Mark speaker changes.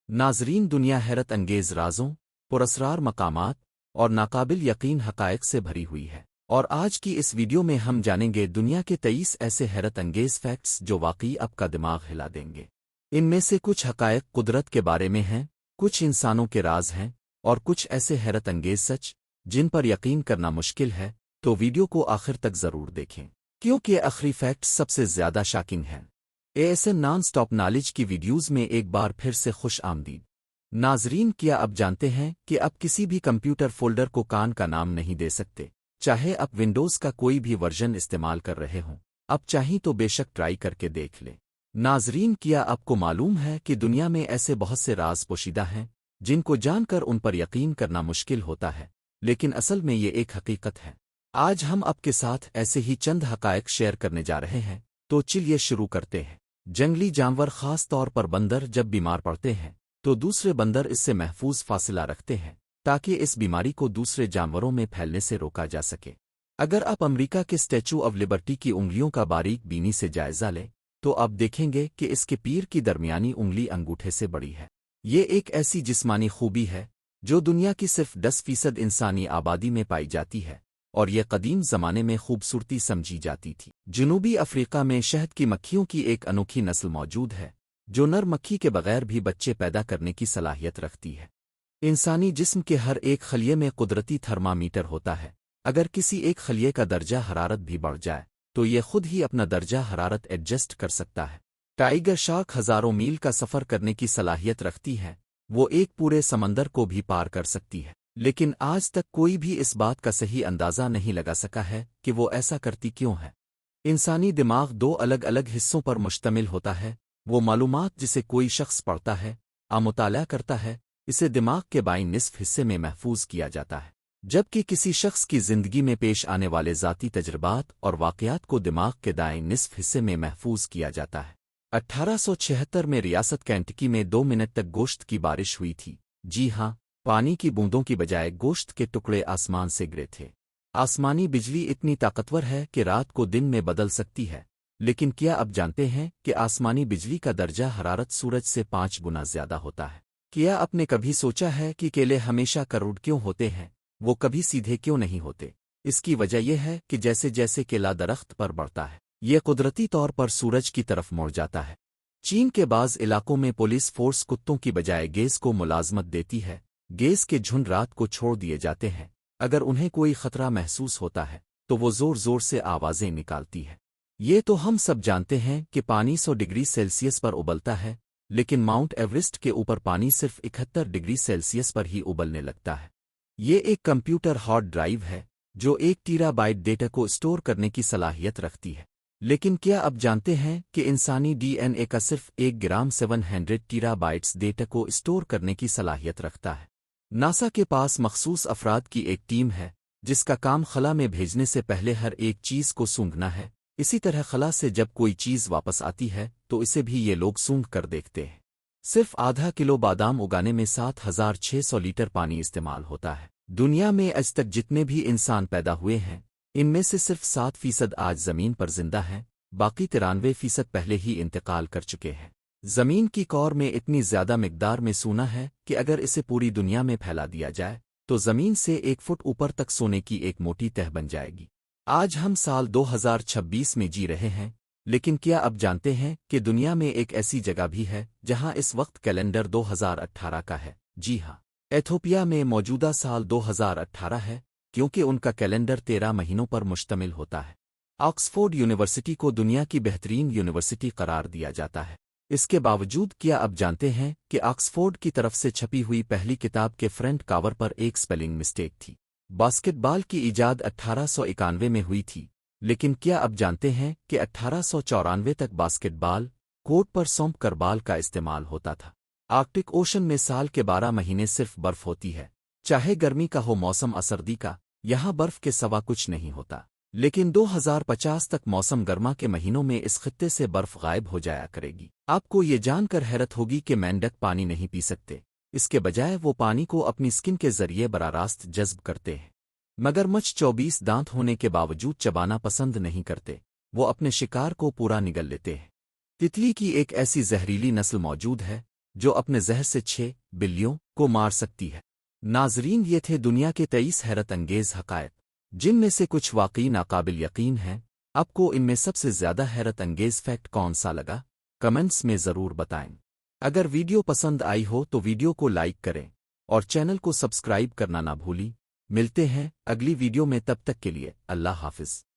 Speaker 1: नाजरीन, दुनिया हैरत अंगेज राजों, पुरस्रार मकामात और नाकाबिल यकीन हक़ाइक़ से भरी हुई है। और आज की इस वीडियो में हम जानेंगे दुनिया के 23 ऐसे हैरत अंगेज फैक्ट्स जो वाकई आपका दिमाग हिला देंगे। इनमें से कुछ हक़ाइक़ कुदरत के बारे में हैं, कुछ इंसानों के राज हैं और कुछ ऐसे हैरत अंगेज सच जिन पर यकीन करना मुश्किल है। तो वीडियो को आखिर तक ज़रूर देखें, क्योंकि ये आखिरी फैक्ट्स सबसे ज़्यादा शॉकिंग हैं। ऐसे नॉन स्टॉप नॉलेज की वीडियोज़ में एक बार फिर से खुश आमदीद। नाजरीन, क्या आप जानते हैं कि अब किसी भी कंप्यूटर फोल्डर को कान का नाम नहीं दे सकते, चाहे आप विंडोज़ का कोई भी वर्जन इस्तेमाल कर रहे हों। अब चाहें तो बेशक ट्राई करके देख लें। नाजरीन, क्या आपको मालूम है कि दुनिया में ऐसे बहुत से राज पोशीदा हैं जिनको जानकर उन पर यकीन करना मुश्किल होता है, लेकिन असल में ये एक हकीकत है। आज हम आपके साथ ऐसे ही चंद हक़ाइक़ शेयर करने जा रहे हैं, तो चलिए शुरू करते हैं। जंगली जानवर, खास तौर पर बंदर, जब बीमार पड़ते हैं तो दूसरे बंदर इससे महफूज फासिला रखते हैं ताकि इस बीमारी को दूसरे जानवरों में फैलने से रोका जा सके। अगर आप अमेरिका के स्टैचू ऑफ लिबर्टी की उंगलियों का बारीक बीनी से जायजा लें तो आप देखेंगे कि इसके पीर की दरमियानी उंगली अंगूठे से बड़ी है। ये एक ऐसी जिस्मानी खूबी है जो दुनिया की सिर्फ 10% इंसानी आबादी में पाई जाती है और यह कदीम ज़माने में खूबसूरती समझी जाती थी। जनूबी अफ्रीका में शहद की मक्खियों की एक अनोखी नस्ल मौजूद है जो नर मक्खी के बगैर भी बच्चे पैदा करने की सलाहियत रखती है। इंसानी जिस्म के हर एक खलिये में कुदरती थर्मामीटर होता है। अगर किसी एक खलिये का दर्जा हरारत भी बढ़ जाए तो यह खुद ही अपना दर्जा हरारत एडजस्ट कर सकता है। टाइगर शार्क हज़ारों मील का सफ़र करने की सलाहियत रखती है, वो एक पूरे समंदर को भी पार कर सकती है, लेकिन आज तक कोई भी इस बात का सही अंदाज़ा नहीं लगा सका है कि वो ऐसा करती क्यों है। इंसानी दिमाग 2 अलग अलग हिस्सों पर मुश्तमिल होता है। वो मालूमात जिसे कोई शख्स पढ़ता है, मुताला करता है, इसे दिमाग के बाईं निस्फ हिस्से में महफूज किया जाता है, जबकि किसी शख्स की ज़िंदगी में पेश आने वाले ज़ाती तजर्बात और वाक़यात को दिमाग के दाएं निस्फ हिस्से में महफूज किया जाता है। 1876 में रियासत कैंटकी में 2 मिनट तक गोश्त की बारिश हुई थी। जी हाँ, पानी की बूंदों की बजाय गोश्त के टुकड़े आसमान से गिरे थे। आसमानी बिजली इतनी ताकतवर है कि रात को दिन में बदल सकती है, लेकिन क्या आप जानते हैं कि आसमानी बिजली का दर्जा हरारत सूरज से 5 गुना ज़्यादा होता है? क्या आपने कभी सोचा है कि केले हमेशा करोड़ क्यों होते हैं, वो कभी सीधे क्यों नहीं होते? इसकी वजह यह है कि जैसे जैसे केला दरख्त पर बढ़ता है, ये कुदरती तौर पर सूरज की तरफ मुड़ जाता है। चीन के बाज़ इलाकों में पुलिस फोर्स कुत्तों की बजाय गेज़ को मुलाजमत देती है। गेज़ के झुंड रात को छोड़ दिए जाते हैं। अगर उन्हें कोई खतरा महसूस होता है तो वो ज़ोर ज़ोर से आवाज़ें निकालती है। ये तो हम सब जानते हैं कि पानी 100 डिग्री सेल्सियस पर उबलता है, लेकिन माउंट एवरेस्ट के ऊपर पानी सिर्फ 71 डिग्री सेल्सियस पर ही उबलने लगता है। ये एक कंप्यूटर हार्ड ड्राइव है जो 1 टीराबाइट डेटा को स्टोर करने की सलाहियत रखती है। लेकिन क्या आप जानते हैं कि इंसानी DNA का सिर्फ 1 ग्राम 700 टीराबाइट्स डेटा को स्टोर करने की सलाहियत रखता है? नासा के पास मखसूस अफराद की एक टीम है जिसका काम खला में भेजने से पहले हर एक चीज़ को सूंघना है। इसी तरह खला से जब कोई चीज़ वापस आती है तो इसे भी ये लोग सूंघ कर देखते हैं। सिर्फ आधा किलो बादाम उगाने में 7600 लीटर पानी इस्तेमाल होता है। दुनिया में आज तक जितने भी इंसान पैदा हुए हैं, इनमें से सिर्फ 7% आज ज़मीन पर जिंदा हैं, बाकी 93% पहले ही इंतकाल कर चुके हैं। ज़मीन की कोर में इतनी ज़्यादा मिकदार में सोना है कि अगर इसे पूरी दुनिया में फैला दिया जाए तो ज़मीन से 1 फुट ऊपर तक सोने की एक मोटी तह बन जाएगी। आज हम साल 2026 में जी रहे हैं, लेकिन क्या आप जानते हैं कि दुनिया में एक ऐसी जगह भी है जहां इस वक्त कैलेंडर 2018 का है? जी हाँ, एथोपिया में मौजूदा साल 2018 है, क्योंकि उनका कैलेंडर 13 महीनों पर मुश्तमिल होता है। ऑक्सफोर्ड यूनिवर्सिटी को दुनिया की बेहतरीन यूनिवर्सिटी करार दिया जाता है। इसके बावजूद क्या आप जानते हैं कि ऑक्सफोर्ड की तरफ से छपी हुई पहली किताब के फ्रंट कवर पर एक स्पेलिंग मिस्टेक थी? बास्केटबॉल की इजाद 1891 में हुई थी, लेकिन क्या आप जानते हैं कि 1894 तक बास्केटबॉल कोर्ट पर सौंप कर बॉल का इस्तेमाल होता था? आर्कटिक ओशन में साल के 12 महीने सिर्फ बर्फ होती है। चाहे गर्मी का हो मौसम या सर्दी का, यहाँ बर्फ के सिवा कुछ नहीं होता। लेकिन 2050 तक मौसम गर्मा के महीनों में इस खित्ते से बर्फ गायब हो जाया करेगी। आपको ये जानकर हैरत होगी कि मेंढक पानी नहीं पी सकते, इसके बजाय वो पानी को अपनी स्किन के जरिए बराह रास्त जज्ब करते हैं। मगरमच्छ 24 दांत होने के बावजूद चबाना पसंद नहीं करते, वो अपने शिकार को पूरा निगल लेते हैं। तितली की एक ऐसी जहरीली नस्ल मौजूद है جو اپنے زہر سے 6 بلیوں کو مار سکتی ہے۔ ناظرین، یہ تھے دنیا کے 23 حیرت انگیز حقائق، جن میں سے کچھ واقعی ناقابل یقین ہیں۔ آپ کو ان میں سب سے زیادہ حیرت انگیز فیکٹ کون سا لگا؟ کمنٹس میں ضرور بتائیں۔ اگر ویڈیو پسند آئی ہو تو ویڈیو کو لائک کریں اور چینل کو سبسکرائب کرنا نہ بھولیں۔ ملتے ہیں اگلی ویڈیو میں، تب تک کے لیے اللہ حافظ۔